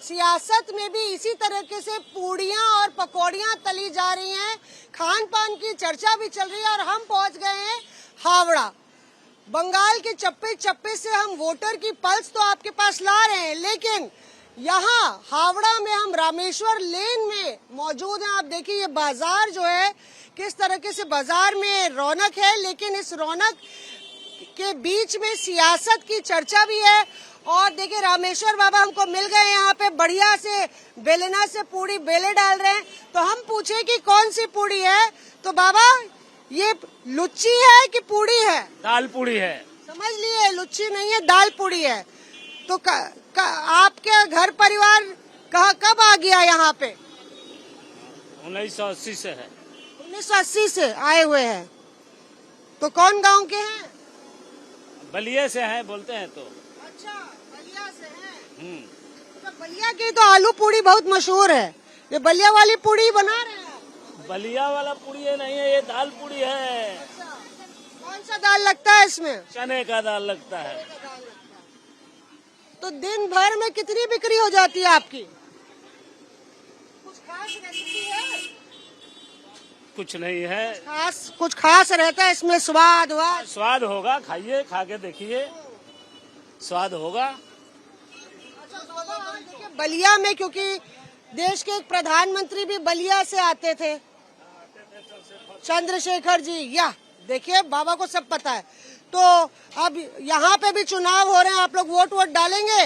सियासत में भी इसी तरीके से पूड़ियां और पकौड़ियां तली जा रही हैं, खान पान की चर्चा भी चल रही है। और हम पहुंच गए हैं हावड़ा। बंगाल के चप्पे चप्पे से हम वोटर की पल्स तो आपके पास ला रहे हैं, लेकिन यहाँ हावड़ा में हम रामेश्वर लेन में मौजूद हैं। आप देखिए ये बाजार जो है किस तरीके से बाजार में रौनक है, लेकिन इस रौनक के बीच में सियासत की चर्चा भी है। और देखिए रामेश्वर बाबा हमको मिल गए यहाँ पे, बढ़िया से बेलना से पूड़ी बेले डाल रहे हैं। तो हम पूछे कि कौन सी पूड़ी है, तो बाबा ये लुच्ची है कि पूड़ी है? दाल पूड़ी है। समझ लिए लुच्ची नहीं है, दाल पूड़ी है। तो आपके घर परिवार कब आ गया यहाँ पे? 1980 से है। 1980 से आए हुए हैं। तो कौन गांव के हैं? बलिया से हैं बोलते हैं तो। अच्छा, बलिया से हैं। तो बलिया की तो आलू पूड़ी बहुत मशहूर है। ये बलिया वाली पूड़ी बना रहे हैं आप? बलिया वाला पूड़ी है नहीं है, ये दाल पूड़ी है। अच्छा, कौन सा दाल लगता है इसमें? चने का दाल लगता है। तो दिन भर में कितनी बिक्री हो जाती है आपकी? कुछ खास रेसिपी है? कुछ नहीं है। कुछ खास रहता है इसमें? स्वाद होगा, खाइए, खा के देखिए, स्वाद होगा। अच्छा, देखिए बलिया में, क्योंकि देश के एक प्रधानमंत्री भी बलिया से आते थे, चंद्रशेखर जी। या देखिए बाबा को सब पता है। तो अब यहाँ पे भी चुनाव हो रहे हैं, आप लोग वोट डालेंगे?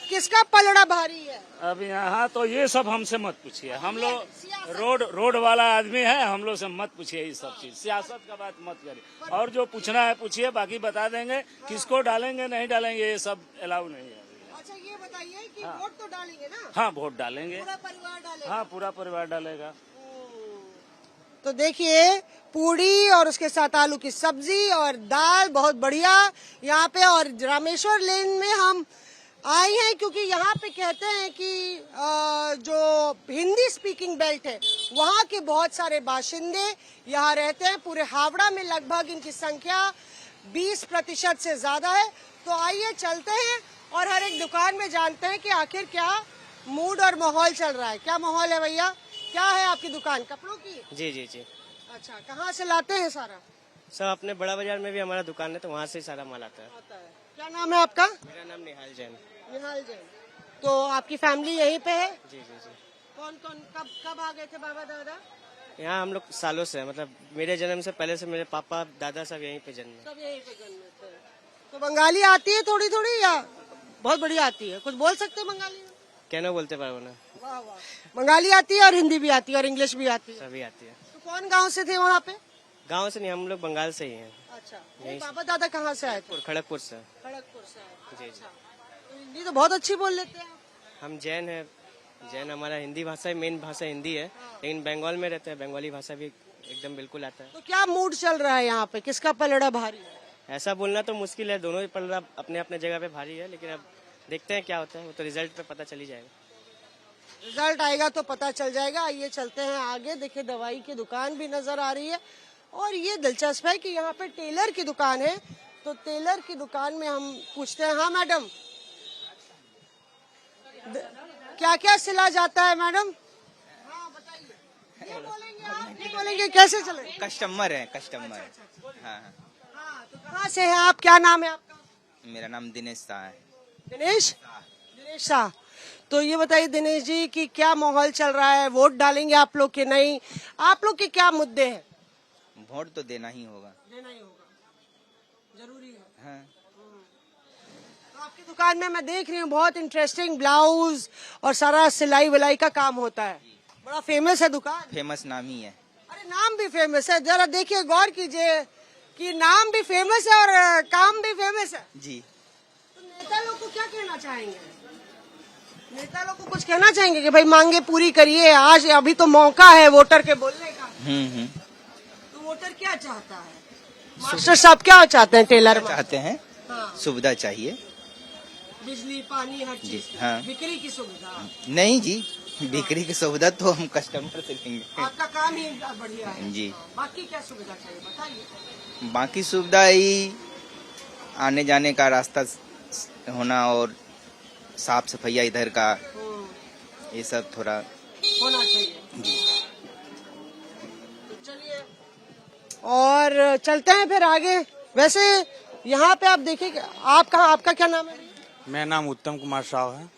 किसका पलड़ा भारी है? अब यहाँ तो ये सब हमसे मत पूछिए, हम लोग रोड वाला आदमी है, हम लोग से मत पूछिए ये सब चीज, सियासत का बात मत करिए। और जो पूछना है पूछिए, बाकी बता देंगे। किसको डालेंगे नहीं डालेंगे ये सब अलाउ नहीं है। अच्छा, ये बताइए कि वोट तो डालेंगे ना? हाँ, वोट डालेंगे। पूरा परिवार डालेगा? हाँ, पूरा परिवार डालेगा। तो देखिए पूड़ी और उसके साथ आलू की सब्जी और दाल, बहुत बढ़िया यहाँ पे। और रामेश्वर लेन में हम आए हैं क्योंकि यहाँ पे कहते हैं कि जो हिंदी स्पीकिंग बेल्ट है वहाँ के बहुत सारे बाशिंदे यहाँ रहते हैं। पूरे हावड़ा में लगभग इनकी संख्या 20% से ज्यादा है। तो आइए चलते हैं और हर एक दुकान में जानते हैं कि आखिर क्या मूड और माहौल चल रहा है। क्या माहौल है भैया? क्या है आपकी दुकान? कपड़ों की? जी जी जी। अच्छा, कहाँ से लाते हैं सारा? सब अपने बड़ा बाजार में भी हमारा दुकान है, तो वहाँ से सारा माल आता है। क्या नाम है आपका? मेरा नाम निहाल जैन। निहाल जैन। तो आपकी फैमिली यहीं पे है? जी जी जी। कौन कब आ गए थे बाबा दादा? यहाँ हम लोग सालों से, मतलब मेरे जन्म से पहले से मेरे पापा दादा सब यहीं पे जन्मे। सब यहीं पे जन्मे थे। तो बंगाली आती है थोड़ी थोड़ी या बहुत बढ़िया आती है? कुछ बोल सकते हैं बंगाली में? क्या बोलते पारो ना। वाह वाह, बंगाली आती है और हिंदी भी आती है और इंग्लिश भी आती है? सभी आती है। तो कौन गाँव से थे वहाँ पे? गाँव से नहीं, हम लोग बंगाल से ही हैं। अच्छा, पापा दादा कहाँ से आए थे? खड़गपुर से। खड़गपुर से आए। जी। अच्छा, तो हिंदी तो बहुत अच्छी बोल लेते हैं। हम जैन है, जैन हमारा हिंदी भाषा मेन भाषा हिंदी है, लेकिन बंगाल में रहते हैं, बंगाली भाषा भी एकदम बिल्कुल आता है। तो क्या मूड चल रहा है यहाँ पे? किसका पलड़ा भारी है? ऐसा बोलना तो मुश्किल है, दोनों ही पलड़ा अपने अपने जगह पे भारी है, लेकिन अब देखते हैं क्या होता है, वो तो रिजल्ट पे पता चल ही जाएगा। रिजल्ट आएगा तो पता चल जाएगा। आइए चलते हैं आगे। देखिए दवाई की दुकान भी नजर आ रही है और ये दिलचस्प है कि यहाँ पे टेलर की दुकान है। तो टेलर की दुकान में हम पूछते हैं, हाँ मैडम, क्या क्या सिला जाता है मैडम? हाँ बताइए। ये बोलेंगे आप, नहीं बोलेंगे, कैसे चले? कस्टमर है, कस्टमर है। हाँ हाँ, तो कहाँ से हैं आप? क्या नाम है आपका? मेरा नाम दिनेश शाह है। दिनेश शाह। तो ये बताइए दिनेश जी कि क्या माहौल चल रहा है? वोट डालेंगे आप लोग के नहीं? आप लोग के क्या मुद्दे हैं? वोट तो देना ही होगा। देना ही होगा, जरूरी है। हाँ। तो आपकी दुकान में मैं देख रही हूँ बहुत इंटरेस्टिंग ब्लाउज और सारा सिलाई विलाई का काम होता है। बड़ा फेमस है दुकान? फेमस नाम ही है। अरे नाम भी फेमस है? जरा देखिए, गौर कीजिए कि नाम भी फेमस है और काम भी फेमस है। जी। तो नेता लोग को क्या कहना चाहेंगे? नेता लोग को कुछ कहना चाहेंगे कि भाई मांगे पूरी करिए, आज अभी तो मौका है वोटर के बोलने का। तो वोटर क्या चाहता है? मास्टर साहब क्या चाहते हैं? टेलर चाहते हैं सुविधा चाहिए, बिजली पानी हर चीज। हाँ। बिक्री की सुविधा नहीं जी, बिक्री की सुविधा तो हम कस्टमर से लेंगे। आपका काम ही बढ़िया है जी। बाकी क्या सुविधा चाहिए बताइए? बाकी सुविधा ही आने जाने का रास्ता होना और साफ सफाइया इधर का, ये सब थोड़ा होना चाहिए। जी। चलिए और चलते हैं फिर आगे। वैसे यहाँ पे आप देखिए कि आप कहाँ, आपका क्या नाम है? मेरा नाम उत्तम कुमार साहु है।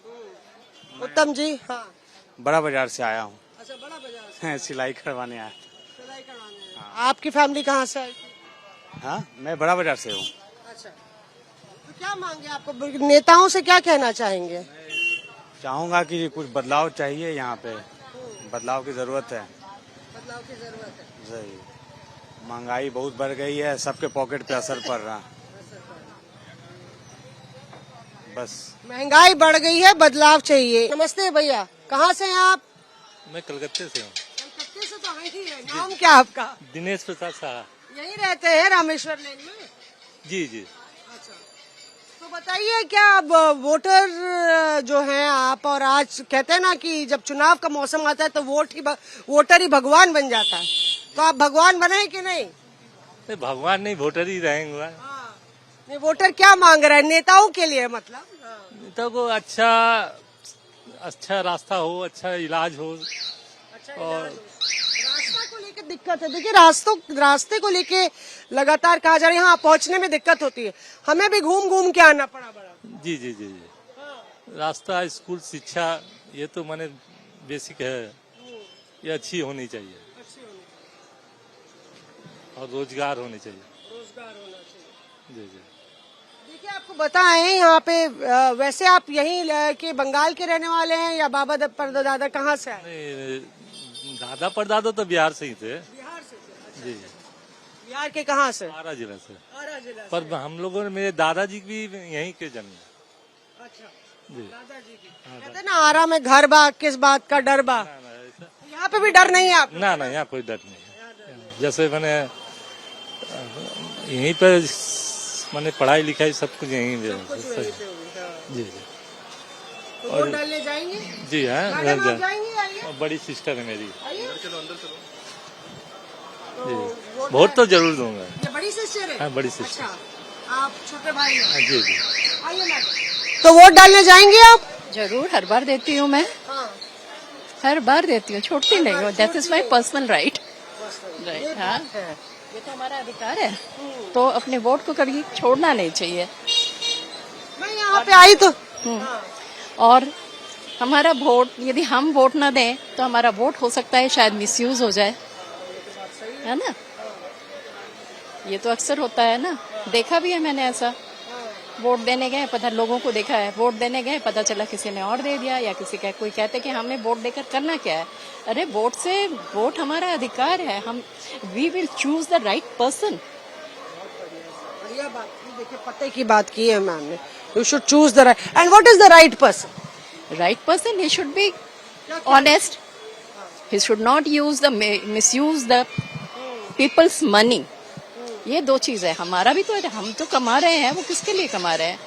उत्तम जी। हाँ, बड़ा बाजार से आया हूँ। अच्छा, बड़ा बाजार से सिलाई करवाने आया। सिलाई करवाने हैं। आपकी फैमिली कहाँ से आई थी? हाँ, मैं बड़ा बाजार से हूँ। अच्छा, तो क्या मांगे आपको, नेताओं से क्या कहना चाहेंगे? चाहूंगा कि कुछ बदलाव चाहिए यहाँ पे, बदलाव की जरूरत है। बदलाव की जरूरत है। सही, महंगाई बहुत बढ़ गई है, सबके पॉकेट पे असर पड़ रहा। बस महंगाई बढ़ गई है, बदलाव चाहिए। नमस्ते भैया, कहाँ से हैं आप? मैं कलकत्ते से हूँ। कलकत्ते से तो आए ही हैं। नाम क्या आपका? दिनेश प्रसाद साहा। यही रहते हैं रामेश्वर लेन में? जी जी। अच्छा, तो बताइए क्या अब वोटर जो हैं आप, और आज कहते हैं ना कि जब चुनाव का मौसम आता है तो वोटर ही भगवान बन जाता है, तो आप भगवान बने कि नहीं? नहीं, भगवान नहीं, वोटर ही रहेंगे। नहीं, वोटर क्या मांग रहा है नेताओं के लिए, मतलब? नेता को अच्छा रास्ता हो, अच्छा इलाज हो। अच्छा, और रास्ता को लेकर दिक्कत है। देखिए, रास्ते को लेके लगातार कहा जा रहा है यहाँ पहुँचने में दिक्कत होती है, हमें भी घूम घूम के आना पड़ा बड़ा। जी जी जी जी। रास्ता, स्कूल, शिक्षा, ये तो माने बेसिक है, ये अच्छी होनी चाहिए। और रोजगार होनी चाहिए। रोजगार होना चाहिए। जी जी। देखिए, आपको बताएं यहाँ पे वैसे आप यहीं के बंगाल के रहने वाले हैं या बाबा परदादा कहाँ से आए? नहीं, दादा परदादा तो बिहार से ही थे। बिहार से थे। जी। बिहार के कहाँ से? आरा जिला से। आरा जिला से। पर हम लोगों ने, मेरे दादाजी भी यहीं के जन्म है। अच्छा, जी। दादाजी की। कहते हैं ना, आरा में घर बा, किस बात का डर बा। यहाँ पे भी डर नहीं है आप? ना ना, यहाँ कोई डर नहीं है। जैसे मैंने यहीं पे मैंने पढ़ाई लिखाई सब कुछ यहीं पे। जी जी। तो वोट डालने जाएंगे? जी हाँ, मैडम, आप जाएंगे? आइए। बड़ी सिस्टर है मेरी। आइए। जी, वोट तो जरूर दूंगा। ये बड़ी सिस्टर है? हाँ, बड़ी सिस्टर। अच्छा, आप छोटे भाई हैं? हाँ, जी जी। आइए मैडम। तो वोट डालने जाएंगे आप? जरूर, हर बार देती हूँ मैं। हाँ। हर बार देती हूँ, छोड़ती नहीं हूँ। That is my personal right. Right, हाँ, है। ये तो हमारा अधिकार है, तो अपने वोट को कभी छोड़ना नहीं चाहिए। मैं यहाँ पे आई तो और हमारा वोट, यदि हम वोट ना दें तो हमारा वोट हो सकता है शायद मिसयूज हो जाए, है ना? ये तो अक्सर होता है ना, देखा भी है मैंने ऐसा। वोट देने गए, पता लोगों को देखा है, वोट देने गए पता चला किसी ने और दे दिया, या किसी का कोई कहते कि हमें वोट देकर करना क्या है। अरे वोट हमारा अधिकार है, हम we will choose the right person. बढ़िया बात की। देखिए, पते की बात की है मैम ने। You should choose the right. And what is the right person? Right person, he should be honest, he should not use the misuse the peoples money. ये दो चीज है। हमारा भी तो है, हम तो कमा रहे हैं, वो किसके लिए कमा रहे हैं?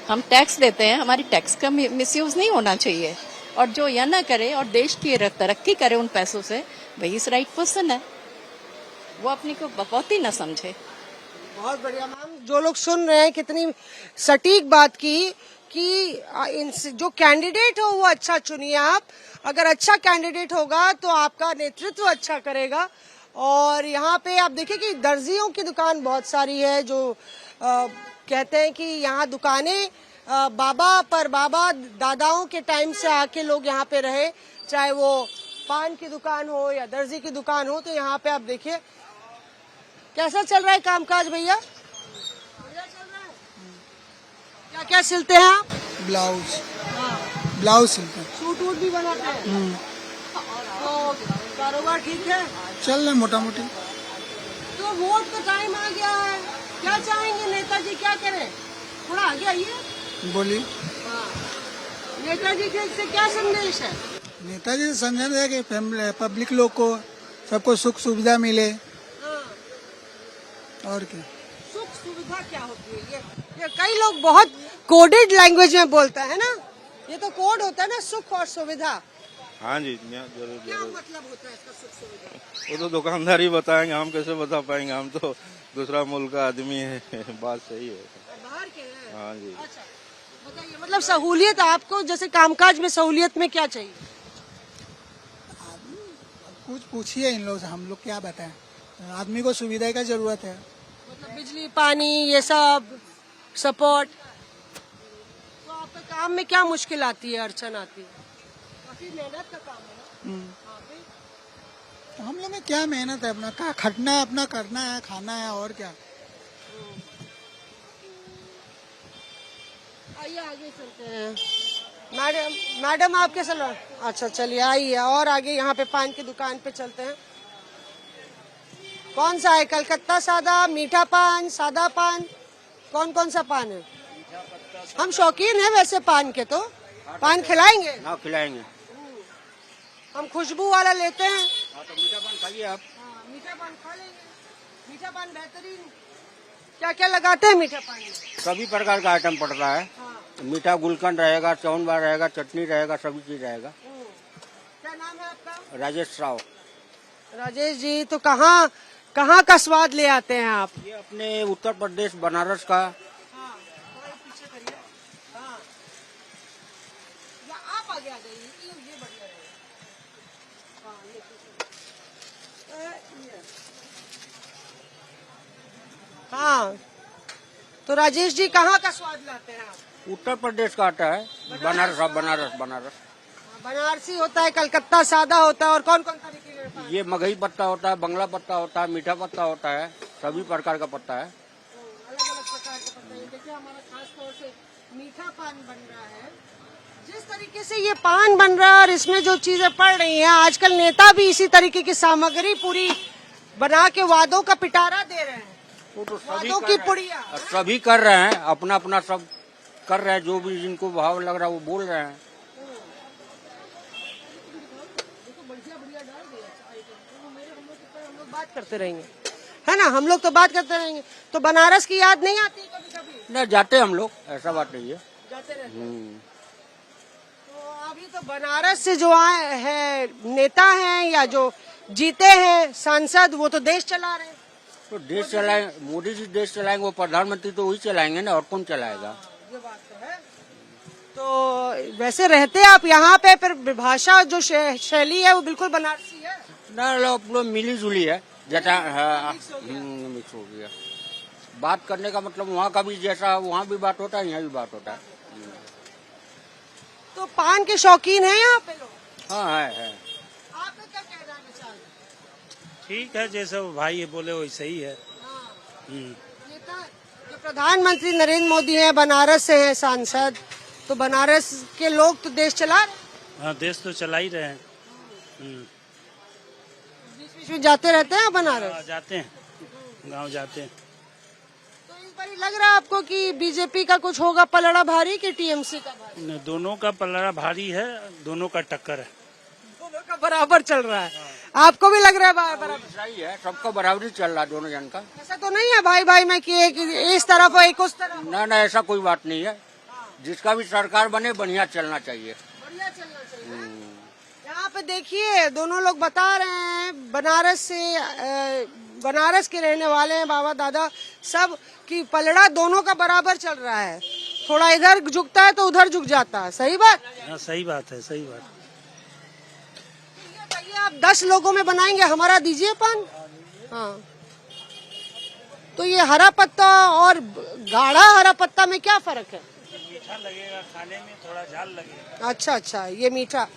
हम टैक्स देते हैं, हमारी टैक्स का मिसयूज नहीं होना चाहिए। और जो यह ना करे और देश की तरक्की करे उन पैसों से, वही इस राइट पर्सन है। वो अपने को बहुत ही ना समझे। बहुत बढ़िया मैम। जो लोग सुन रहे हैं, कितनी सटीक बात की कि जो कैंडिडेट हो वो अच्छा चुनिए आप। अगर अच्छा कैंडिडेट होगा तो आपका नेतृत्व अच्छा करेगा। और यहाँ पे आप देखिए कि दर्जियों की दुकान बहुत सारी है, जो कहते हैं कि यहाँ दुकानें बाबा दादाओं के टाइम से आके लोग यहाँ पे रहे, चाहे वो पान की दुकान हो या दर्जी की दुकान हो। तो यहाँ पे आप देखिए कैसा चल रहा है कामकाज भैया? बढ़िया चल रहा है। क्या क्या सिलते हैं आप? ब्लाउज सिलते हैं। सूट वूट भी बनाते हैं? तो कारोबार ठीक है? चल रहे मोटा मोटी। तो वोट का टाइम आ गया है, क्या चाहेंगे नेताजी क्या करें? थोड़ा आगे आइए। बोली नेताजी के से क्या संदेश है? नेताजी से संदेश है कि पब्लिक लोग को सबको सुख सुविधा मिले। और क्या सुख सुविधा क्या होती है? ये कई लोग बहुत कोडेड लैंग्वेज में बोलता है ना, ये तो कोड होता है ना, सुख और सुविधा। हाँ जी, जरूर क्या जरूर। मतलब होता है इसका, सुख सुविधा? वो तो दुकानदार ही बताएंगे, हम कैसे बता पाएंगे? हम तो दूसरा मुल्क का आदमी है। बात सही है। बाहर के हैं? हाँ जी। अच्छा, बताइए, मतलब सहूलियत आपको, जैसे कामकाज में सहूलियत में क्या चाहिए? कुछ पूछिए इन लोग से, हम लोग क्या बताएं। आदमी को सुविधा का जरूरत है। मतलब बिजली पानी ये सब सपोर्ट। तो आपके काम में क्या मुश्किल आती है, अड़चन आती है? काफी मेहनत का काम है ना? तो हम लोग में क्या मेहनत है, अपना खटना है, अपना करना है, खाना है, और क्या। आइए आगे चलते हैं। मैडम आपके सलाह। अच्छा चलिए आइए, और आगे यहाँ पे पान की दुकान पे चलते हैं। कौन सा है? कलकत्ता सादा, मीठा पान, सादा पान, कौन कौन सा पान है? हम शौकीन हैं वैसे पान के, तो पान खिलाएंगे? हाँ खिलाएंगे। हम खुशबू वाला लेते हैं। हाँ तो मीठा पान खाइए आप। मीठा पान खा लेंगे। मीठा पान बेहतरीन। क्या क्या लगाते हैं मीठा पान में? सभी प्रकार का आइटम पड़ता है। मीठा गुलकंद रहेगा, चौनबार रहेगा, चटनी रहेगा, सभी चीज रहेगा। क्या नाम है आपका? राजेश राव। राजेश जी, तो कहाँ कहाँ का स्वाद ले आते हैं आप? ये अपने उत्तर प्रदेश बनारस का। पीछे करिए। हाँ, या आप आगे आ जाइए, ये बढ़िया रहेगा। हाँ, ये हाँ, तो राजेश जी कहाँ का स्वाद लाते हैं आप? उत्तर प्रदेश का आता है, बनारस। बनारस बनारस बनारसी होता है, कलकत्ता सादा होता है, और कौन कौन तरीके के पान? ये मगही पत्ता होता है, बंगला पत्ता होता है, मीठा पत्ता होता है, सभी प्रकार का पत्ता है। अलग अलग प्रकार के पत्ते हैं। देखिए हमारा खास तौर से मीठा पान बन रहा है। जिस तरीके से ये पान बन रहा है और इसमें जो चीजें पड़ रही हैं, आजकल नेता भी इसी तरीके की सामग्री पूरी बना के वादों का पिटारा दे रहे हैं। वो तो सभी वादों कर की रहे हैं। पुड़िया। सभी कर रहे हैं, अपना अपना सब कर रहे हैं, जो भी जिनको भाव लग रहा है वो बोल रहे हैं। हम लोग बात करते रहेंगे, है ना? हम लोग तो बात करते रहेंगे। तो बनारस की याद नहीं आती कभी कभी? न जाते हम लोग, ऐसा बात नहीं है। जाते रहते हैं। तो अभी तो बनारस से जो आए हैं नेता हैं या जो जीते हैं सांसद, वो तो देश चला रहे हैं। तो देश चलाए, मोदी जी देश चलाएंगे, वो प्रधानमंत्री तो वही चलाएंगे ना, और कौन चलाएगा? ये बात तो है। तो वैसे रहते आप यहाँ पे, फिर भाषा जो शैली है वो बिल्कुल बनारसी है ना, लोग मिली जुली है, जैसा मिक्स हो गया। बात करने का मतलब वहाँ का भी जैसा वहाँ भी बात होता है, यहाँ भी बात होता है। तो पान के शौकीन हैं यहाँ पे लोग? हाँ है। आपका क्या कहना है विचार? ठीक है, जैसे वो भाई बोले वैसे ही है। नेता जो प्रधानमंत्री नरेंद्र मोदी हैं, बनारस से हैं सांसद, तो बनारस के लोग तो देश चला रहे हैं। हाँ, देश तो चला ही रहे हैं। बीच बीच में जाते रहते हैं बनारस। जाते हैं, गांव जाते हैं। तो इस बार लग रहा है आपको कि बीजेपी का कुछ होगा पलड़ा भारी कि टीएमसी का भारी? दोनों का पलड़ा भारी है, दोनों का टक्कर है। दोनों का बराबर चल रहा है। आपको भी लग रहा है बराबर? सही है, सबका बराबरी चल रहा है दोनों जन का। ऐसा तो नहीं है भाई भाई में कि एक इस तरफ हो एक उस तरफ? ना ऐसा कोई बात नहीं है। जिसका भी सरकार बने बढ़िया चलना चाहिए। बढ़िया चलना चाहिए। यहाँ पे देखिए दोनों लोग बता रहे हैं, बनारस से बनारस के रहने वाले हैं बाबा दादा सब, कि पलड़ा दोनों का बराबर चल रहा है। थोड़ा इधर झुकता है तो उधर झुक जाता है। सही बात? हाँ, सही बात है, सही बात। बताइए आप 10 लोगों में बनाएंगे, हमारा दीजिए पान। हाँ, तो ये हरा पत्ता और गाढ़ा हरा पत्ता में क्या फर्क है? मीठा लगेगा खाने में, थोड़ा झाल लगेगा। अच्छा, ये मीठा।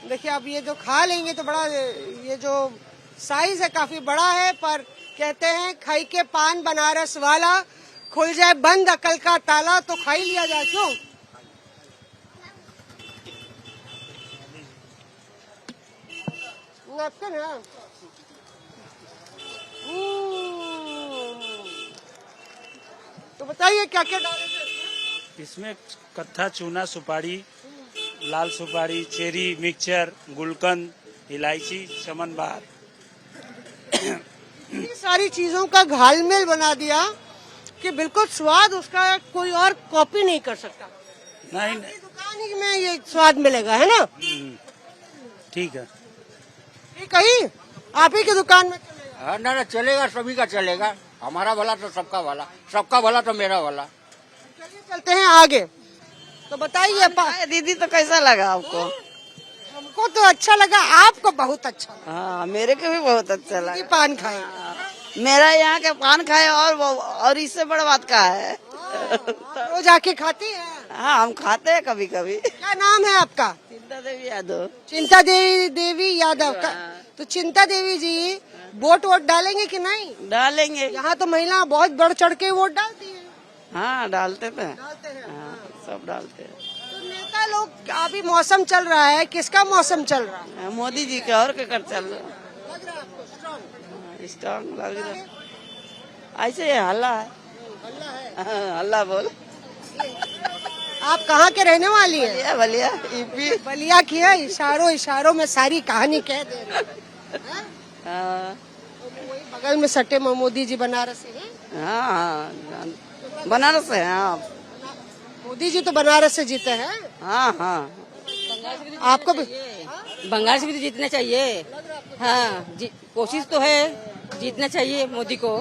देखिए अब ये जो खा लेंगे तो बड़ा, ये जो साइज है काफी बड़ा है, पर कहते हैं खाई के पान बनारस वाला, खुल जाए बंद अकल का ताला, तो खा ही लिया जाए। क्यों? नैपकिन है। तो बताइए क्या क्या डालेंगे इसमें? कत्था, चूना, सुपारी, लाल सुपारी, चेरी, मिक्सचर, गुलकंद, इलायची, चमन बहार। इतनी सारी चीजों का घालमेल बना दिया कि बिल्कुल स्वाद उसका कोई और कॉपी नहीं कर सकता। नहीं, दुकान ही में ये स्वाद मिलेगा, है ना? ठीक है। कहीं आप ही की दुकान में चलेगा? हाँ ना चलेगा, सभी का चलेगा। हमारा भला तो सबका भला, सबका भला तो मेरा भला। चलिए चलते हैं आगे। तो बताइए दीदी तो कैसा लगा आपको? हमको तो अच्छा लगा, आपको बहुत अच्छा लगा। हाँ, मेरे को भी बहुत अच्छा लगा। पान खाए मेरा यहाँ के पान खाए और इससे बड़ा बात का है। रोज आके खाती हैं? हाँ, हम खाते हैं कभी कभी। क्या नाम है आपका? चिंता देवी यादव। चिंता देवी यादव का। तो चिंता देवी जी वोट डालेंगे कि नहीं? डालेंगे। यहाँ तो महिला बहुत बढ़ चढ़ के वोट डालती है। हाँ, डालते थे। डालते हैं। हाँ, सब डालते हैं। तो नेता लोग, अभी मौसम चल रहा है, किसका मौसम चल रहा है? मोदी जी का और क्या चल रहा लग रहा है आपको स्ट्रॉन्ग? है? स्ट्रॉन्ग लग रहा है। ऐसे ही हल्ला है। हल्ला है। हाँ, हल्ला बोल। आप कहाँ के रहने वाली हैं? बलिया बलिया यूपी। बलिया की है। इशारों में सारी कहानी कह दे रहे हैं। हाँ, वही बगल में सटे में मोदी जी बनारस से हैं। हाँ, बनारस से। हाँ, मोदी जी तो बनारस से जीते हैं। हाँ, हाँ। आपको भी बंगाल से भी तो जीतना चाहिए। हाँ, कोशिश तो है, जीतना चाहिए मोदी को।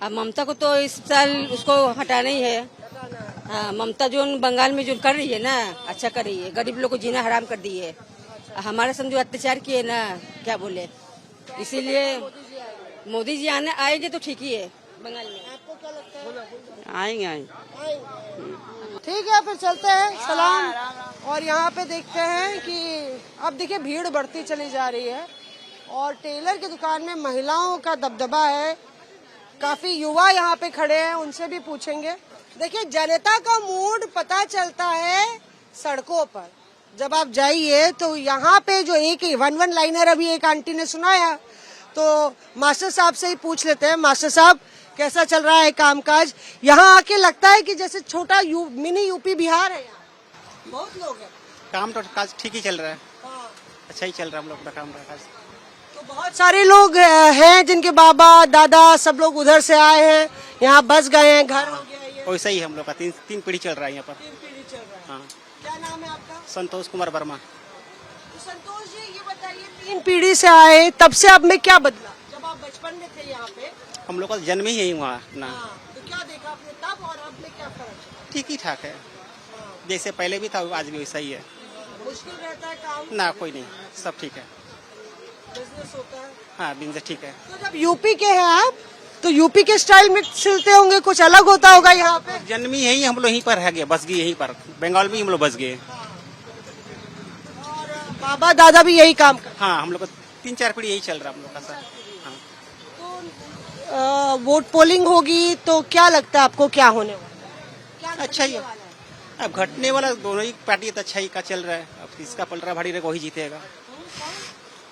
अब ममता को तो इस साल उसको हटाना ही है। हाँ, ममता जो बंगाल में जो कर रही है ना, अच्छा कर रही है। गरीब लोग को जीना हराम कर दी है। हमारे संग जो अत्याचार किए ना, क्या बोले, इसीलिए मोदी जी आएंगे तो ठीक ही है बंगाल में। आपको क्या लगता है? आएंगे। ठीक है, फिर चलते हैं। सलाम। और यहाँ पे देखते हैं कि अब देखिए भीड़ बढ़ती चली जा रही है और टेलर की दुकान में महिलाओं का दबदबा है। काफी युवा यहाँ पे खड़े हैं, उनसे भी पूछेंगे। देखिए, जनता का मूड पता चलता है सड़कों पर। जब आप जाइए तो यहाँ पे जो एक वन लाइनर अभी एक आंटी ने सुनाया, तो मास्टर साहब से ही पूछ लेते हैं। मास्टर साहब, कैसा चल रहा है कामकाज? यहाँ आके लगता है कि जैसे छोटा मिनी यूपी बिहार है। यहाँ बहुत लोग हैं। काम तो काज ठीक ही चल रहा है। हाँ। अच्छा ही चल रहा है हम लोग का काम काज। तो बहुत सारे लोग हैं जिनके बाबा दादा सब लोग उधर से आए हैं, यहाँ बस गए हैं, घर हो गया ये। वैसा ही हम लोग का तीन पीढ़ी चल रहा है यहाँ पर। 3 पीढ़ी चल रहा है। हाँ। क्या नाम है आपका? संतोष कुमार वर्मा। तो संतोष जी, ये बताइए, 3 पीढ़ी से आए, तब से अब में क्या बदला? जब आप बचपन में थे यहाँ पे, हम लोग का जन्म ही यही हुआ अपना। तो क्या देखा आपने तब और अब में क्या फर्क? ठीक ही ठाक है, जैसे पहले भी था आज भी वैसा ही है। मुश्किल रहता है काम? ना, कोई नहीं, सब ठीक है। बिजनेस होता है? हाँ, बिजनेस ठीक है। तो जब यूपी के हैं आप, तो यूपी के स्टाइल में सिलते होंगे, कुछ अलग होता होगा यहाँ पे? जन्म ही यही हम लोग यहीं पर है गए, बस गए यहीं पर, बंगाल में हम लोग बस गए। और बाबा दादा भी यही काम करते? हाँ, हम लोग का 3-4 पीढ़ी यही चल रहा है हम लोग का सर। हाँ। तो वोट पोलिंग होगी तो क्या लगता है आपको, क्या होने वाला है? अच्छा ही है। अब घटने वाला दोनों ही पार्टी तो अच्छा ही का चल रहा है। अब किसका पलड़ा भारी रहेगा वही जीतेगा।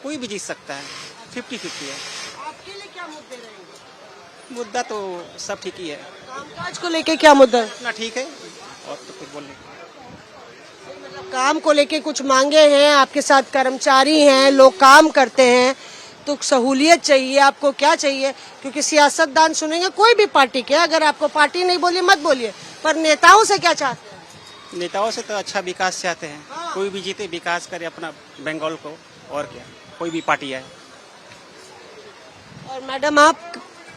कोई भी जीत सकता है, 50-50 है। आपके लिए क्या मुद्दे रहेंगे? मुद्दा तो सब ठीक ही है। कामकाज को लेके क्या मुद्दा? ना ठीक है, और तो कुछ बोलने काम को लेके कुछ मांगे हैं, आपके साथ कर्मचारी हैं, लोग काम करते हैं, तो सहूलियत चाहिए। आपको क्या चाहिए? क्योंकि सियासतदान सुनेंगे कोई भी पार्टी के, अगर आपको पार्टी नहीं बोली मत बोलिए, पर नेताओं से क्या चाहते हैं? नेताओं से तो अच्छा विकास चाहते हैं। कोई भी जीते, विकास करे अपना बंगाल को, और क्या, कोई भी पार्टी है। और मैडम, आप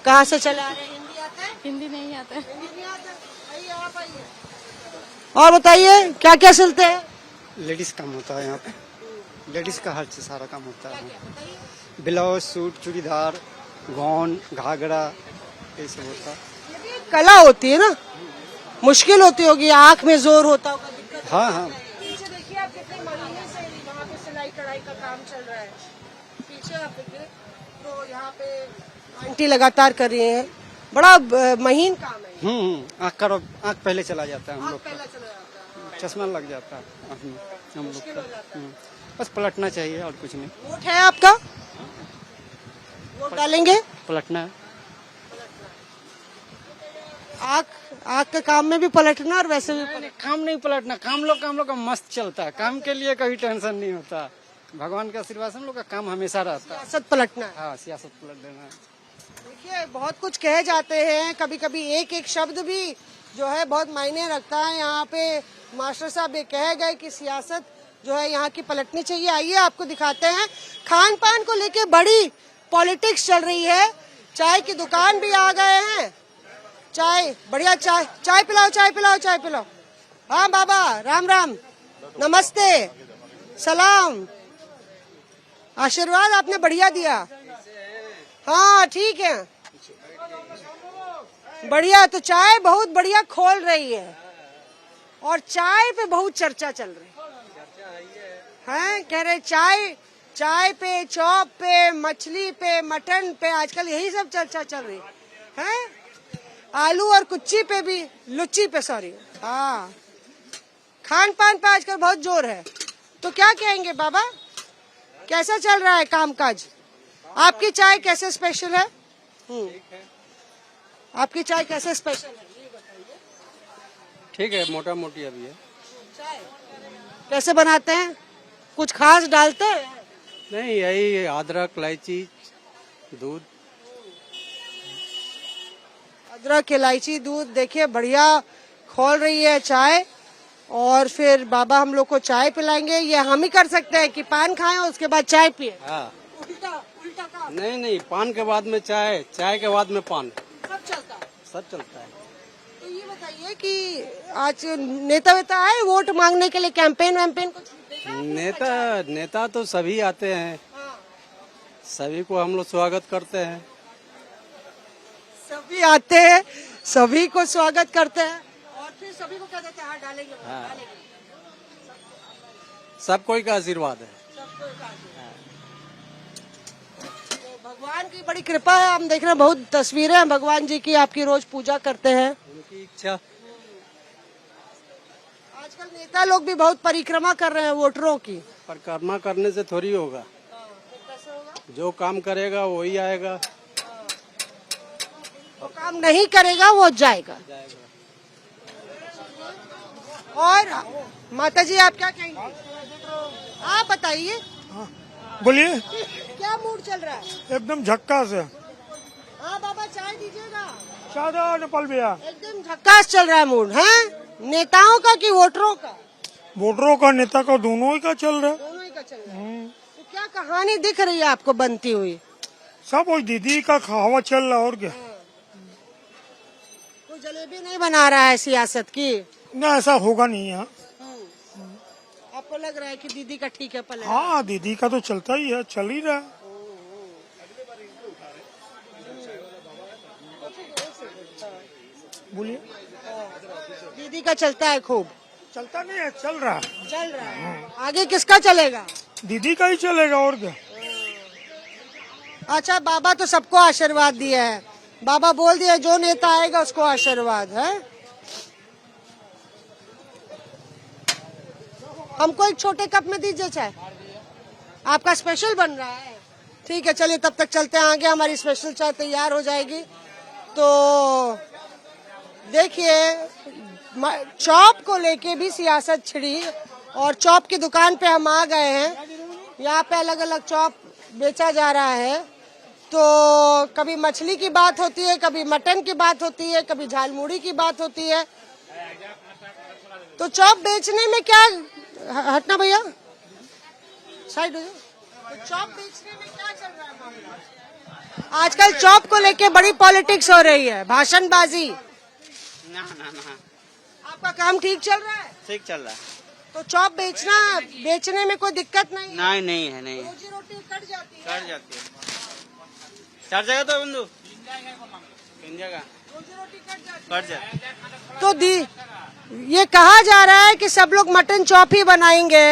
कहाँ से चले आ रहे हैं? हिंदी आता है? हिंदी नहीं आता है। हिंदी नहीं आता? आइए, आप आइए। और बताइए, क्या क्या सिलते हैं? लेडीज काम होता है यहाँ पे, लेडीज का हर चीज सारा काम होता है। Blouse, suit, churidar, gown, ghagra, ये सब होता है। कला होती है ना, मुश्किल होती होगी, आँख में जोर होता होगा, दिक्कत। हाँ, हाँ। पीछे देखिए आप, कितने महीने से वहाँ पे सिलाई कढ़ाई का काम चल रहा है। पीछे आप देखिए तो यहाँ पे आंटी लगातार कर रही हैं, बड़ा महीन काम है। आँख पहले चला जाता है हम लोग का, पहले चला जाता है, चश्मा लग जाता है हम लोग का। बस पलटना चाहिए और कुछ नहीं। वोट है आपका? वोट डालेंगे? पलटना है। आँख के काम में भी पलटना और वैसे भी नहीं, काम नहीं पलटना, काम लोग का मस्त चलता है, काम के लिए कभी टेंशन नहीं होता। भगवान के आशीर्वाद से हम लोग का काम हमेशा रहता है। सियासत पलटना है। हाँ, सियासत पलट देना है। देखिए, बहुत कुछ कहे जाते हैं, कभी कभी एक एक शब्द भी जो है बहुत मायने रखता है। यहाँ पे मास्टर साहब ये कह गए कि सियासत जो है यहाँ की पलटनी चाहिए। आइए आपको दिखाते हैं, खान पान को लेके बड़ी पॉलिटिक्स चल रही है। चाय की दुकान भी आ गए हैं, चाय, बढ़िया चाय, चाय पिलाओ, चाय पिलाओ, चाय पिलाओ। हाँ बाबा, राम राम, नमस्ते, सलाम, आशीर्वाद आपने बढ़िया दिया। हाँ ठीक है, बढ़िया। तो चाय बहुत बढ़िया खोल रही है और चाय पे बहुत चर्चा चल रही है। कह रहे चाय पे, चॉप पे, मछली पे, मटन पे, आजकल यही सब चर्चा चल रही है। आलू और कुच्ची पे भी, लुच्ची पे सॉरी, हाँ, खान पान पे आजकल बहुत जोर है। तो क्या कहेंगे बाबा, कैसा चल रहा है कामकाज? आपकी चाय कैसे स्पेशल है? आपकी चाय कैसे स्पेशल है? ठीक है, मोटा मोटी अभी है। कैसे बनाते हैं? कुछ खास डालते हैं? नहीं, यही अदरक, इलायची, दूध। अदरक, इलायची, दूध। देखिए बढ़िया खोल रही है चाय। और फिर बाबा हम लोग को चाय पिलाएंगे। ये हम ही कर सकते हैं कि पान खाएं और उसके बाद चाय पिए? हाँ। उल्टा काम। नहीं, पान के बाद में चाय, चाय के बाद में पान, सब चलता है। सब चलता है। तो ये बताइए कि आज नेता वेता आए वोट मांगने के लिए, कैंपेन वैम्पेन कुछ? नेता तो सभी आते हैं, सभी को हम लोग स्वागत करते हैं। सभी आते हैं, सभी को स्वागत करते हैं और फिर सभी को क्या देते हैं? हाँ, डालेंगे, डालेंगे। सब कोई का आशीर्वाद है। तो भगवान की बड़ी कृपा है। हम देख रहे हैं बहुत तस्वीरें हैं भगवान जी की, आपकी रोज पूजा करते हैं। उनकी इच्छा। आजकल नेता लोग भी बहुत परिक्रमा कर रहे हैं वोटरों की। परिक्रमा करने से थोड़ी होगा, जो काम करेगा वही आएगा, वो काम नहीं करेगा वो जाएगा। और माता जी आप क्या कहेंगे? आप बताइए। बोलिए। क्या मूड चल रहा है? एकदम झक्कास है। हाँ बाबा, चाय दीजिएगा। शादा नेपाल भैया। एकदम झक्कास चल रहा है मूड, है नेताओं का कि वोटरों का? वोटरों का, नेता का, दोनों ही का चल रहा है। दोनों ही का चल रहा है। तो क्या कहानी दिख रही है आपको बनती हुई? सब वही दीदी का हवा चल रहा है और क्या। कोई जलेबी नहीं बना रहा है सियासत की? ना, ऐसा होगा नहीं यहाँ। आपको लग रहा है कि दीदी का ठीक है पले? हाँ, दीदी का तो चलता ही है, चल ही रहा है। बोलिए। दीदी का चलता है खूब? चलता नहीं है, चल रहा है। चल रहा है। आगे किसका चलेगा? दीदी का ही चलेगा और क्या। अच्छा, बाबा तो सबको आशीर्वाद दिया है। बाबा बोल दिया जो नेता आएगा उसको आशीर्वाद है। हमको एक छोटे कप में दीजिए चाय, आपका स्पेशल बन रहा है। ठीक है, चलिए तब तक चलते हैं आगे, हमारी स्पेशल चाय तैयार हो जाएगी। तो देखिए, चॉप को लेके भी सियासत छिड़ी और चॉप की दुकान पे हम आ गए हैं। यहाँ पे अलग अलग चॉप बेचा जा रहा है। तो कभी मछली की बात होती है, कभी मटन की बात होती है, कभी झालमुड़ी की बात होती है। तो चॉप बेचने में क्या, हटना भैया, साइड हो जाओ। तो चॉप बेचने में क्या चल रहा है मामला? आजकल चॉप को लेके बड़ी पॉलिटिक्स हो रही है, भाषणबाजी। ना। आपका काम ठीक चल रहा है? ठीक चल रहा है। तो चॉप बेचने में कोई दिक्कत नहीं? नहीं है। रोजी रोटी कट जाती है? कट जाती है। चार जगह तो बंधु, तीन जगह रोजी रोटी कट जाती है। तो ये कहा जा रहा है कि सब लोग मटन चॉप ही बनाएंगे।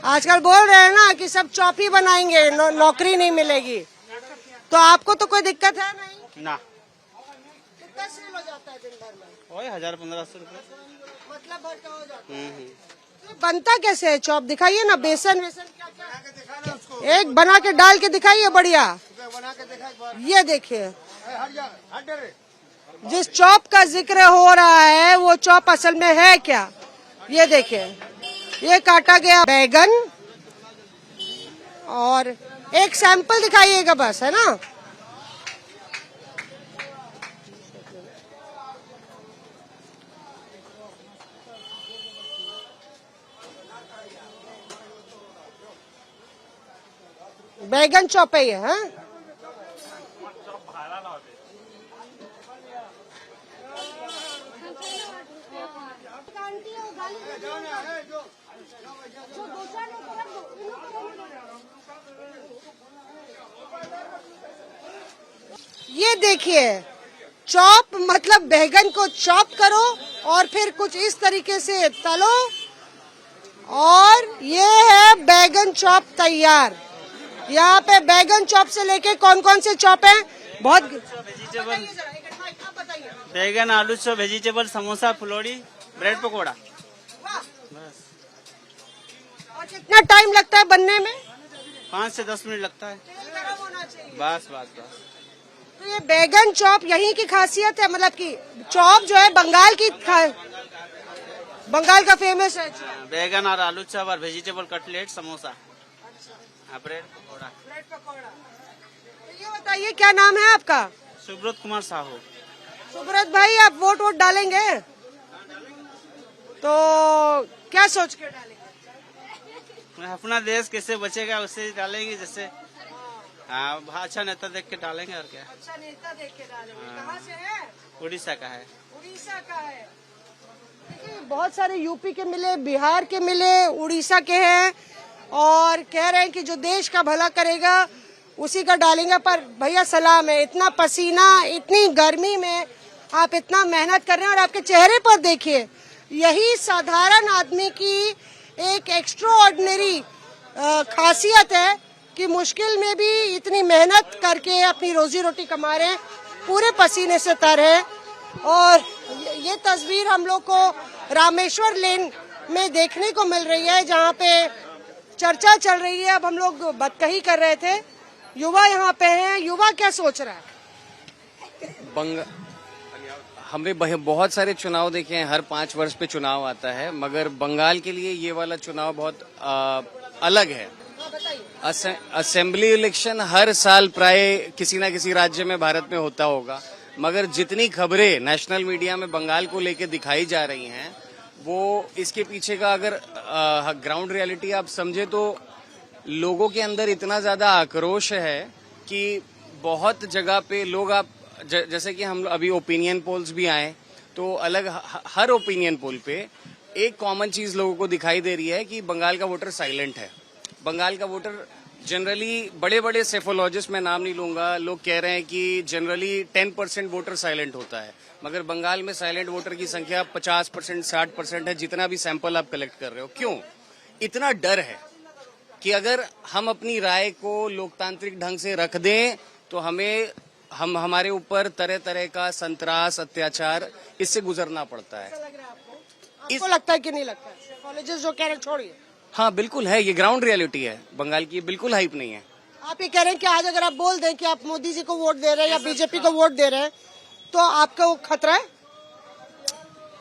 आजकल बोल रहे हैं ना कि सब चॉप ही बनाएंगे, नौकरी नहीं मिलेगी। तो आपको तो कोई दिक्कत है नहीं ना? कितना सेल हो जाता है दिन भर में? वही 1000-1500 रुपए मतलब भर का हो जाता है। तो बनता कैसे है चॉप? दिखाइए ना, बेसन क्या एक बना के डाल के दिखाइए, बढ़िया। ये देखिए, जिस चॉप का जिक्र हो रहा है वो चॉप असल में है क्या? ये देखिए, ये काटा गया बैगन और एक सैंपल दिखाइएगा बस, है ना। बैगन चॉप है ये, हाँ? ये देखिए, चॉप मतलब बैगन को चॉप करो और फिर कुछ इस तरीके से तलो और ये है बैगन चॉप तैयार। यहाँ पे बैगन चॉप से लेके कौन कौन से चॉप हैं? बहुत वेजिटेबल, बैगन, आलू चॉप, वेजिटेबल, समोसा, फुलौड़ी, ब्रेड पकौड़ा। और कितना टाइम लगता है बनने में? 5 से 10 मिनट लगता है। बस बस बस। तो ये बैगन चॉप यहीं की खासियत है, मतलब कि चॉप जो है बंगाल का फेमस है। बैगन और आलू चॉप और vegetable cutlet, samosa, bread pakora. तो ये बताइए क्या नाम है आपका? सुब्रत कुमार साहू। सुब्रत भाई, आप वोट डालेंगे तो क्या सोच के डालेंगे? अपना देश कैसे बचेगा उससे डालेंगे, जैसे अच्छा नेता देख के डालेंगे और क्या। अच्छा नेता देख के डालेंगे। कहाँ से है? उड़ीसा का है। उड़ीसा का है। देखिए, बहुत सारे यूपी के मिले, बिहार के मिले, उड़ीसा के हैं और कह रहे हैं कि जो देश का भला करेगा उसी का डालेंगे। पर भैया सलाम है, इतना पसीना, इतनी गर्मी में आप इतना मेहनत कर रहे हैं और आपके चेहरे पर देखिए, यही साधारण आदमी की एक एक्स्ट्राऑर्डिनरी खासियत है कि मुश्किल में भी इतनी मेहनत करके अपनी रोजी रोटी कमा रहे हैं, पूरे पसीने से तर है। और ये तस्वीर हम लोग को रामेश्वर लेन में देखने को मिल रही है, जहाँ पे चर्चा चल रही है। अब हम लोग बतकही कर रहे थे, युवा यहाँ पे हैं। युवा क्या सोच रहा है? हमने बहुत सारे चुनाव देखे हैं, हर 5 वर्ष पे चुनाव आता है, मगर बंगाल के लिए ये वाला चुनाव बहुत अलग है। असेंबली इलेक्शन हर साल प्राय किसी ना किसी राज्य में भारत में होता होगा, मगर जितनी खबरें नेशनल मीडिया में बंगाल को लेके दिखाई जा रही हैं, वो इसके पीछे का अगर ग्राउंड रियलिटी आप समझे तो लोगों के अंदर इतना ज्यादा आक्रोश है कि बहुत जगह पे लोग जैसे कि हम अभी ओपिनियन पोल्स भी आए तो अलग हर ओपिनियन पोल पे एक कॉमन चीज लोगों को दिखाई दे रही है कि बंगाल का वोटर साइलेंट है। बंगाल का वोटर जनरली, बड़े बड़े सेफोलॉजिस्ट, मैं नाम नहीं लूंगा, लोग कह रहे हैं कि जनरली 10% वोटर साइलेंट होता है, मगर बंगाल में साइलेंट वोटर की संख्या 50%, 60% है, जितना भी सैंपल आप कलेक्ट कर रहे हो। क्यों? इतना डर है कि अगर हम अपनी राय को लोकतांत्रिक ढंग से रख दें तो हमारे ऊपर तरह तरह का संतरास, अत्याचार, इससे गुजरना पड़ता है। आपको लगता है कि नहीं लगता है? सेफोलॉजिस्ट जो कह रहे हैं छोड़िए। हाँ बिल्कुल है, ये ग्राउंड रियलिटी है बंगाल की, बिल्कुल हाइप नहीं है। आप ये कह रहे हैं कि आज अगर आप बोल दें कि आप मोदी जी को वोट दे रहे हैं या बीजेपी को वोट दे रहे हैं तो आपका वो खतरा है?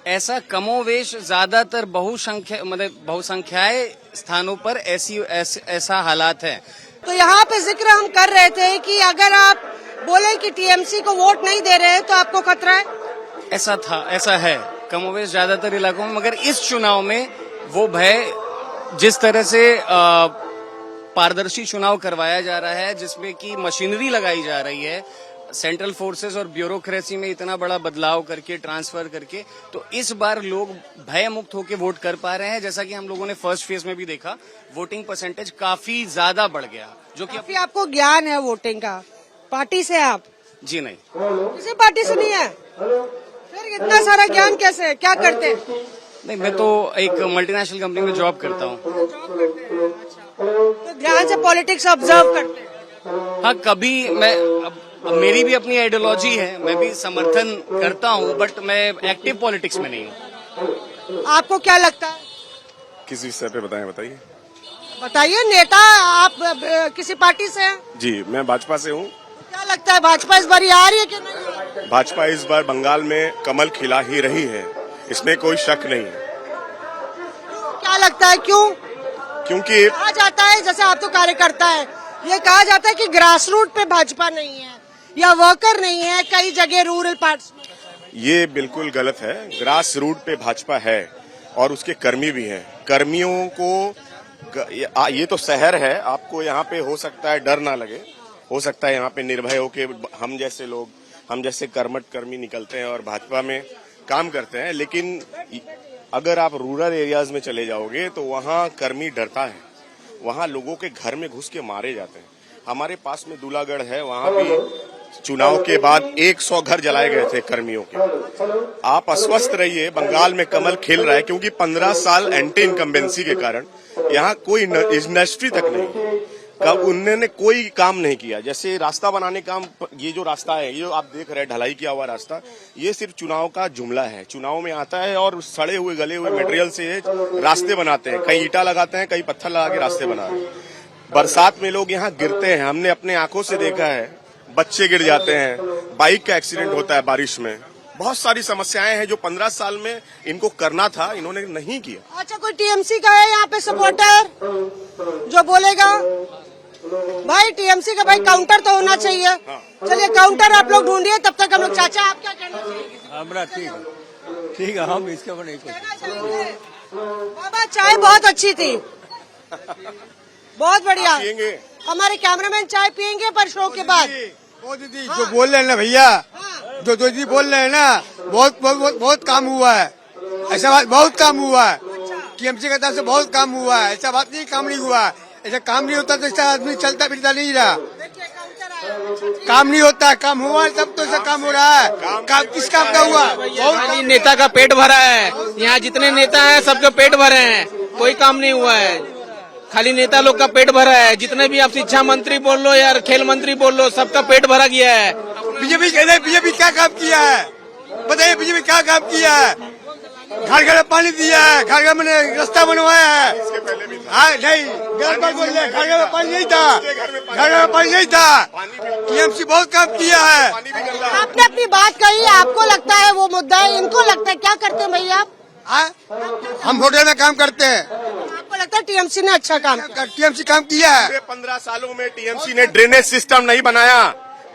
ऐसा कमोवेश ज्यादातर बहुसंख्याए स्थानों पर ऐसा हालात है। तो यहाँ पे जिक्र हम कर रहे थे कि अगर आप बोले कि टीएमसी को वोट नहीं दे रहे हैं तो आपको खतरा है? ऐसा है कमोवेश ज्यादातर इलाकों में, मगर इस चुनाव में वो भय, जिस तरह से पारदर्शी चुनाव करवाया जा रहा है, जिसमें कि मशीनरी लगाई जा रही है, सेंट्रल फोर्सेस और ब्यूरोक्रेसी में इतना बड़ा बदलाव करके, ट्रांसफर करके, तो इस बार लोग भय मुक्त होकर वोट कर पा रहे हैं। जैसा कि हम लोगों ने फर्स्ट फेज में भी देखा, वोटिंग परसेंटेज काफी ज्यादा बढ़ गया, जो कि आपको ज्ञान है वोटिंग का। पार्टी से आप? जी नहीं, किसी पार्टी से नहीं है। फिर इतना सारा ज्ञान कैसे है? क्या करते हैं? नहीं, मैं तो एक मल्टीनेशनल कंपनी में जॉब करता हूँ। तो ध्यान से पॉलिटिक्स ऑब्जर्व करते हैं? हाँ, कभी मैं अब मेरी भी अपनी आइडियोलॉजी है, मैं भी समर्थन करता हूँ, बट मैं एक्टिव पॉलिटिक्स में नहीं हूँ। आपको क्या लगता है? किस विषय पे बताइए। बताइए, नेता आप किसी पार्टी से हैं? जी, मैं भाजपा से हूँ। क्या लगता है भाजपा इस बार आ रही है कि नहीं? भाजपा इस बार बंगाल में कमल खिला ही रही है, इसमें कोई शक नहीं है। क्या लगता है क्यों? क्योंकि कहा जाता है, जैसे आप तो कार्यकर्ता है, ये कहा जाता है कि ग्रास रूट पे भाजपा नहीं है या वर्कर नहीं है कई जगह रूरल पार्ट्स में। ये बिल्कुल गलत है। ग्रास रूट पे भाजपा है और उसके कर्मी भी हैं। कर्मियों को ये तो शहर है, आपको यहाँ पे हो सकता है डर ना लगे, हो सकता है यहाँ पे निर्भय होके हम जैसे लोग, हम जैसे कर्मठ कर्मी निकलते हैं और भाजपा में काम करते हैं, लेकिन अगर आप रूरल एरियाज में चले जाओगे तो वहाँ कर्मी डरता है, वहाँ लोगों के घर में घुस के मारे जाते हैं। हमारे पास में दूलागढ़ है, वहाँ भी चुनाव के बाद 100 घर जलाए गए थे कर्मियों के। आप अस्वस्थ रहिए, बंगाल में कमल खिल रहा है, क्योंकि 15 साल एंटी इनकम्बेंसी के कारण यहाँ कोई इंडस्ट्री तक नहीं, उन्होंने कोई काम नहीं किया। जैसे रास्ता बनाने का, ये जो रास्ता है, ये जो आप देख रहे हैं ढलाई किया हुआ रास्ता, ये सिर्फ चुनाव का जुमला है। चुनाव में आता है और सड़े हुए गले हुए मटेरियल से रास्ते बनाते हैं, कहीं ईटा लगाते हैं, कहीं पत्थर लगा के रास्ते बना रहे हैं। बरसात में लोग यहाँ गिरते हैं, हमने अपने आंखों से देखा है, बच्चे गिर जाते हैं, बाइक का एक्सीडेंट होता है बारिश में। बहुत सारी समस्याएं हैं जो 15 साल में इनको करना था, इन्होंने नहीं किया। अच्छा, कोई टीएमसी का है यहाँ पे सपोर्टर जो बोलेगा भाई टीएमसी का भाई काउंटर तो होना चाहिए? चलिए काउंटर आप लोग ढूंढिए, तब तक हम लोग। चाचा आप क्या कहना चाहिए? हमारा ठीक है, हम इसके ऊपर नहीं बाबा चाय बहुत अच्छी थी, बहुत बढ़िया। हमारे कैमरामैन चाय पियेंगे पर शो के बाद। दीदी जो बोल रहे हैं ना भैया, जो दीदी बोल रहे हैं ना, बहुत बहुत बहुत बहुत काम हुआ है, ऐसा बात बहुत काम हुआ है। टीएमसी की तरफ से बहुत काम हुआ है, ऐसा बात नहीं काम नहीं हुआ। ऐसा काम नहीं होता तो ऐसा आदमी चलता फिरता नहीं रहा। काम नहीं होता, काम हुआ है तब तो ऐसा काम हो रहा है। काम किस काम का हुआ? बहुत नेता का पेट भरा है, यहाँ जितने नेता हैं सबके पेट भरे हैं, कोई काम नहीं हुआ है, खाली नेता लोग का पेट भरा है। जितने भी आप शिक्षा मंत्री बोल लो या खेल मंत्री बोल लो, सबका पेट भरा गया है। बीजेपी क्या काम किया है बताइए? बीजेपी क्या काम किया है? घर घर में पानी दिया है, घर घर में रास्ता बनवाया है। नहीं गलत बात बोल रहे, घर घर में पानी नहीं था, घर घर में पानी नहीं था। टीएमसी बहुत काम किया है। आपने अपनी बात कही, आपको लगता है वो मुद्दा है, इनको लगता है। क्या करते हैं भैया आप? हम होटल में काम करते हैं। आपको लगता है टीएमसी ने अच्छा काम किया? टीएमसी काम किया है। पूरे 15 सालों में टीएमसी ने ड्रेनेज सिस्टम नहीं बनाया।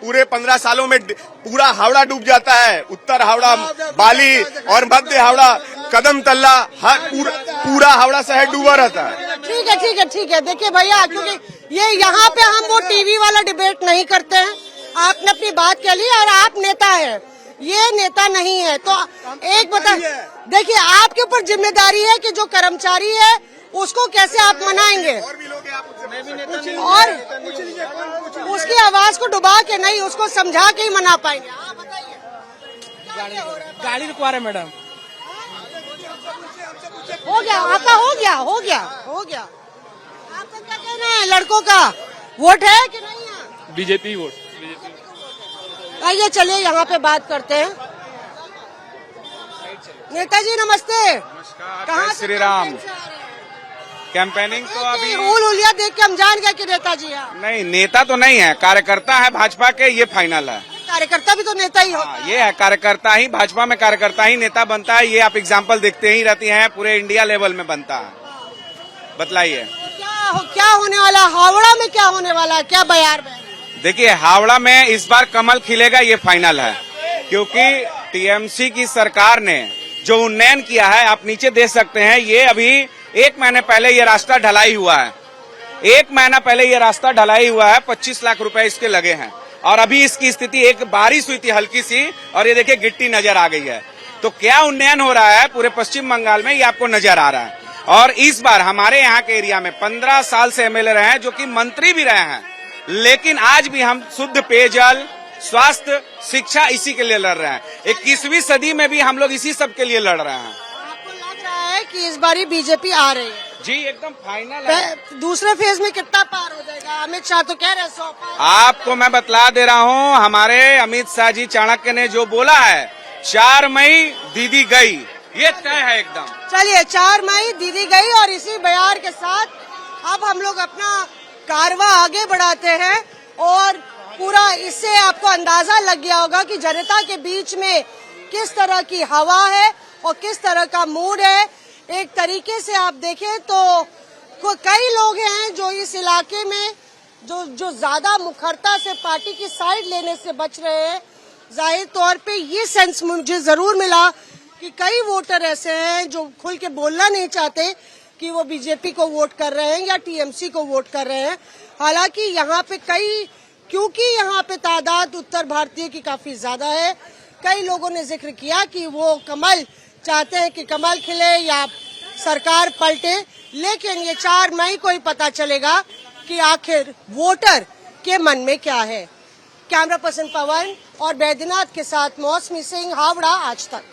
पूरे 15 सालों में पूरा हावड़ा डूब जाता है, उत्तर हावड़ा, बाली और मध्य हावड़ा, कदम तल्ला, पूरा हावड़ा शहर डूबा रहता है। ठीक है ठीक है ठीक है। देखिए भैया, क्योंकि ये यहाँ पे हम वो टीवी वाला डिबेट नहीं करते हैं। आपने अपनी बात कह ली और आप नेता है, ये नेता नहीं है। तो एक बता, देखिए आपके ऊपर जिम्मेदारी है कि जो कर्मचारी है उसको कैसे आप मनाएंगे, और उसकी आवाज को डुबा के नहीं, उसको समझा के ही मना पाएंगे। आप बताइए। गाड़ी रुकवा रहे मैडम। हो गया आपका, हो गया हो गया हो गया। आपका क्या कहना है? लड़कों का वोट है कि नहीं है? BJP vote. आइए चलिए यहाँ पे बात करते हैं। नेताजी नमस्ते। कहाँ श्री राम। कैंपेनिंग तो अभी हुलिया देख के हम जान गए कि नेताजी है। नहीं, नेता तो नहीं है, कार्यकर्ता है भाजपा के, ये फाइनल है। कार्यकर्ता भी तो नेता ही होता है। ये है कार्यकर्ता ही, भाजपा में कार्यकर्ता ही नेता बनता है। ये आप एग्जाम्पल देखते ही रहती हैं, पूरे इंडिया लेवल में बनता है। बतलाइए क्या होने वाला, हावड़ा में क्या होने वाला है, क्या बयार में? देखिए हावड़ा में इस बार कमल खिलेगा, ये फाइनल है, क्योंकि टीएमसी की सरकार ने जो उन्नयन किया है, आप नीचे देख सकते हैं। ये अभी 1 महीने पहले ये रास्ता ढलाई हुआ है, 1 महीना पहले ये रास्ता ढलाई हुआ है, 25 लाख रुपए इसके लगे हैं। और अभी इसकी स्थिति, एक बारिश हुई थी हल्की सी और ये देखिए गिट्टी नजर आ गई है। तो क्या उन्नयन हो रहा है पूरे पश्चिम बंगाल में, ये आपको नजर आ रहा है। और इस बार हमारे यहाँ के एरिया में 15 साल से एमएलए रहे हैं, जो कि मंत्री भी रहे हैं, लेकिन आज भी हम शुद्ध पेयजल, स्वास्थ्य, शिक्षा इसी के लिए लड़ रहे हैं। 21वीं सदी में भी हम लोग इसी सब के लिए लड़ रहे हैं। आपको लग रहा है कि इस बारी बीजेपी आ रही है? जी एकदम फाइनल है। दूसरे फेज में कितना पार हो जाएगा? अमित शाह तो कह रहे 100 पार। आपको मैं बतला दे रहा हूँ, हमारे अमित शाह जी चाणक्य ने जो बोला है, 4 मई दीदी गई, ये तय है एकदम। चलिए 4 मई दीदी गई, और इसी बयार के साथ अब हम लोग अपना कारवा आगे बढ़ाते हैं। और पूरा इससे आपको अंदाजा लग गया होगा कि जनता के बीच में किस तरह की हवा है और किस तरह का मूड है। एक तरीके से आप देखें तो कई लोग हैं जो इस इलाके में जो ज्यादा मुखरता से पार्टी की साइड लेने से बच रहे हैं। जाहिर तौर पे ये सेंस मुझे जरूर मिला कि कई वोटर ऐसे हैं जो खुल के बोलना नहीं चाहते कि वो बीजेपी को वोट कर रहे हैं या टीएमसी को वोट कर रहे हैं। हालांकि यहाँ पे क्योंकि यहाँ पे तादाद उत्तर भारतीय की काफी ज्यादा है, कई लोगों ने जिक्र किया कि वो कमल चाहते हैं कि कमल खिले या सरकार पलटे, लेकिन ये 4 मई को ही पता चलेगा कि आखिर वोटर के मन में क्या है। कैमरा पर्सन पवन और बैद्यनाथ के साथ मौसमी सिंह, हावड़ा आज तक।